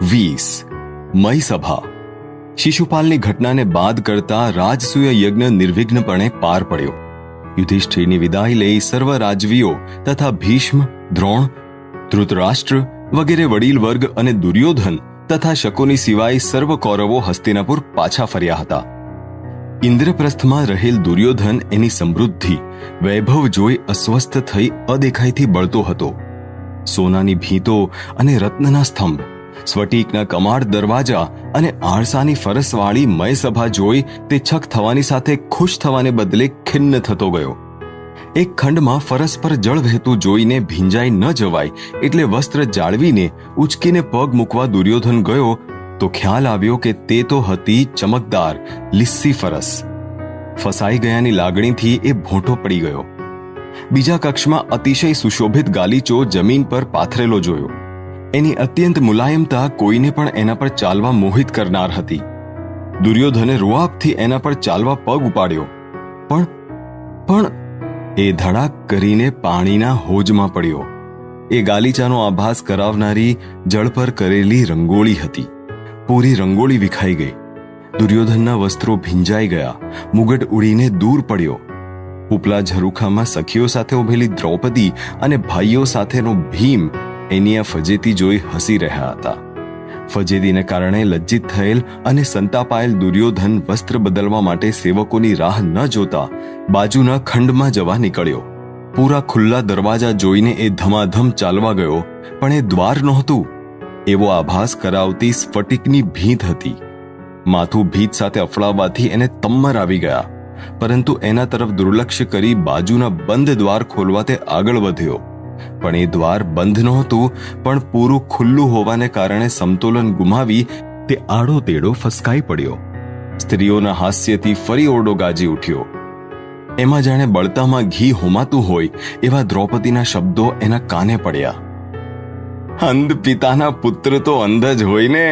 20 મય સભા શિશુપાલની ઘટનાને બાદ કરતા રાજસૂય યજ્ઞ નિર્વિઘ્નપણે પાર પડ્યો. યુધિષ્ઠિરની વિદાય લઈ સર્વ રાજવીઓ તથા ભીષ્મ, દ્રોણ, ધૃતરાષ્ટ્ર વગેરે વડીલ વર્ગ અને દુર્યોધન તથા શકોની સિવાય સર્વ કૌરવો હસ્તિનાપુર પાછા ફર્યા હતા. ઇન્દ્રપ્રસ્થમાં રહેલ દુર્યોધન એની સમૃદ્ધિ, વૈભવ જોઈ અસ્વસ્થ થઈ અદેખાઈથી બળતો હતો. સોનાની ભીંતો અને રત્નના સ્તંભ, સ્ફટિકના કમાડ દરવાજા અને આળસાની ફરસવાળી મયસભા જોઈ તે છક થવાની સાથે ખુશ થવાને બદલે ખિન્ન થતો ગયો. એક ખંડમાં ફરસ પર જળ વહેતું જોઈને ભીંજાઈ ન જવાય એટલે વસ્ત્ર જાળવીને ઉચકીને પગ મૂકવા દુર્યોધન ગયો તો ખ્યાલ આવ્યો કે તે તો હતી ચમકદાર લીસ્સી ફરસ. ફસાઈ ગયાની લાગણીથી એ ભોંઠો પડી ગયો. બીજા કક્ષમાં અતિશય સુશોભિત ગાલીચો જમીન પર પાથરેલો જોયો. એની અત્યંત મુલાયમતા કોઈને પણ એના પર ચાલવા મોહિત કરનાર હતી. દુર્યોધને રૂઆબથી એના પર ચાલવા પગ ઉપાડ્યો, પણ એ ધડાક કરીને પાણીના હોજમાં પડ્યો. એ ગાલીચાનો આભાસ કરાવનારી જળ પર કરેલી રંગોળી હતી. પૂરી રંગોળી વિખાઈ ગઈ. દુર્યોધનના વસ્ત્રો ભીંજાઈ ગયા. મુગટ ઉડીને દૂર પડ્યો. ઉપલા ઝરૂખામાં સખીઓ સાથે ઉભેલી દ્રૌપદી અને ભાઈઓ સાથેનો ભીમ એની આ ફજેતી જોઈ હસી રહ્યા હતા. ફજેતીને કારણે લજ્જિત થયેલ અને સંતાપાયેલ દુર્યોધન વસ્ત્ર બદલવા માટે સેવકોની રાહ ન જોતા બાજુના ખંડમાં જવા નીકળ્યો. પૂરા ખુલ્લા દરવાજા જોઈને એ ધમાધમ ચાલવા ગયો, પણ એ દ્વાર નહોતું. એવો આભાસ કરાવતી સ્ફટિકની ભીંત હતી. માથું ભીત સાથે અફળાવવાથી એને તમ્મર આવી ગયા, પરંતુ એના તરફ દુર્લક્ષ્ય કરી બાજુના બંધ દ્વાર ખોલવા તે આગળ વધ્યો. પણ એ દ્વાર બંધ નહોતું, પણ પૂરું ખુલ્લું હોવાને કારણે સમતોલન ગુમાવી તે આડો તેડો ફસકાઈ પડ્યો. સ્ત્રીઓના હાસ્યથી ફરી ઓરડો ગાજી ઉઠ્યો. એમાં જાણે બળતામાં ઘી હોમાતું હોય એવા દ્રૌપદીના શબ્દો એના કાને પડ્યા. અંધ પિતાના પુત્ર તો અંધ જ હોય ને.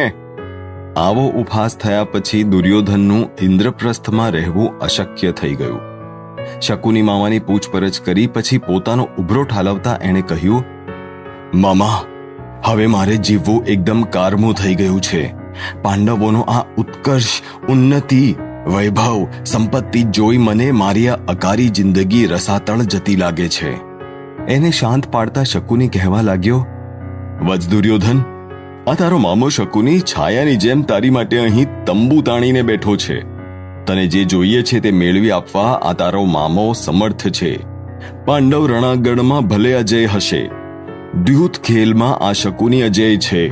આવો ઉપહાસ થયા પછી દુર્યોધનનું ઇન્દ્રપ્રસ્થમાં રહેવું અશક્ય થઈ ગયું. શકુની મામાની પૂછપરછ કરી પછી પોતાનો ઉભરો ઠાલવતા એણે કહ્યું, મામા, હવે મારે જીવવું એકદમ કારમું થઈ ગયું છે. પાંડવોનો આ ઉત્કર્ષ, ઉન્નતિ, વૈભવ, સંપત્તિ જોઈ મને મારી આ અકારી જિંદગી રસાતળ જતી લાગે છે. એને શાંત પાડતા શકુની કહેવા લાગ્યો, વત્સ દુર્યોધન, આ તારો મામો શકુની છાયાની જેમ તારી માટે અહીં તંબુ તાણીને બેઠો છે. તને જે જોઈએ છે તે મેળવી આપવા આ તારો મામો સમર્થ છે. પાંડવ રણાંગણમાં ભલે અજય હશે, દ્યુત ખેલમાં આ શકુની અજય છે.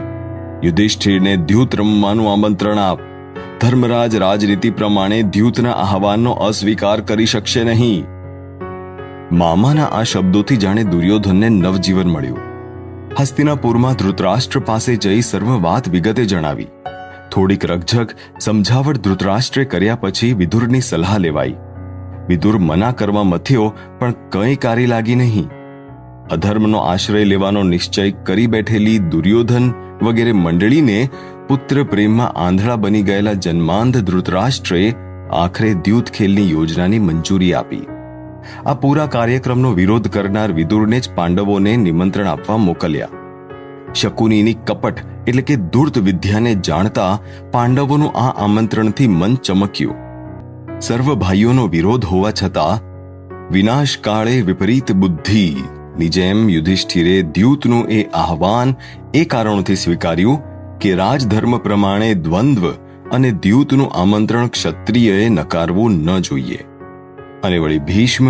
યુધિષ્ઠિરને દ્યુત રમવાનું આમંત્રણ આપ. ધર્મરાજ રાજરીતિ પ્રમાણે દ્યુતના આહવાનનો અસ્વીકાર કરી શકશે નહીં. મામાના આ શબ્દોથી જાણે દુર્યોધનને નવજીવન મળ્યું. હસ્તિનાપુરમાં ધૃતરાષ્ટ્ર પાસે જઈ સર્વ વાત વિગતે જણાવી. થોડીક રકઝક સમજાવટ ધૃતરાષ્ટ્રે કર્યા પછી વિદુરની સલાહ લેવાઈ. વિદુર મના કરવા મથ્યો, પણ કંઈ કારી લાગી નહીં. અધર્મનો આશ્રય લેવાનો નિશ્ચય કરી બેઠેલી દુર્યોધન વગેરે મંડળીને પુત્ર પ્રેમમાં આંધળા બની ગયેલા જન્માંધ ધૃતરાષ્ટ્રે આખરે દ્યુત ખેલની યોજનાની મંજૂરી આપી. આ પૂરા કાર્યક્રમનો વિરોધ કરનાર વિદુરને જ પાંડવોને નિમંત્રણ આપવા મોકલ્યા. શકુનીની કપટ એટલે કે ધૂર્ત વિદ્યાને જાણતા પાંડવોનું આ આમંત્રણથી મન ચમક્યું. સર્વ ભાઈઓનો વિરોધ હોવા છતાં વિનાશ કાળે વિપરીત બુદ્ધિ ની જેમ યુધિષ્ઠિરે દ્યુતનું એ આહવાન એ કારણોથી સ્વીકાર્યું કે રાજધર્મ પ્રમાણે દ્વંદ્વ અને દ્યુતનું આમંત્રણ ક્ષત્રિયએ નકારવું ન જોઈએ. અને વળી ભીષ્મ,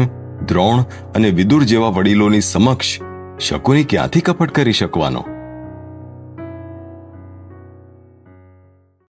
દ્રોણ અને વિદુર જેવા વડીલોની સમક્ષ શકુની ક્યાંથી કપટ કરી શકવાનો?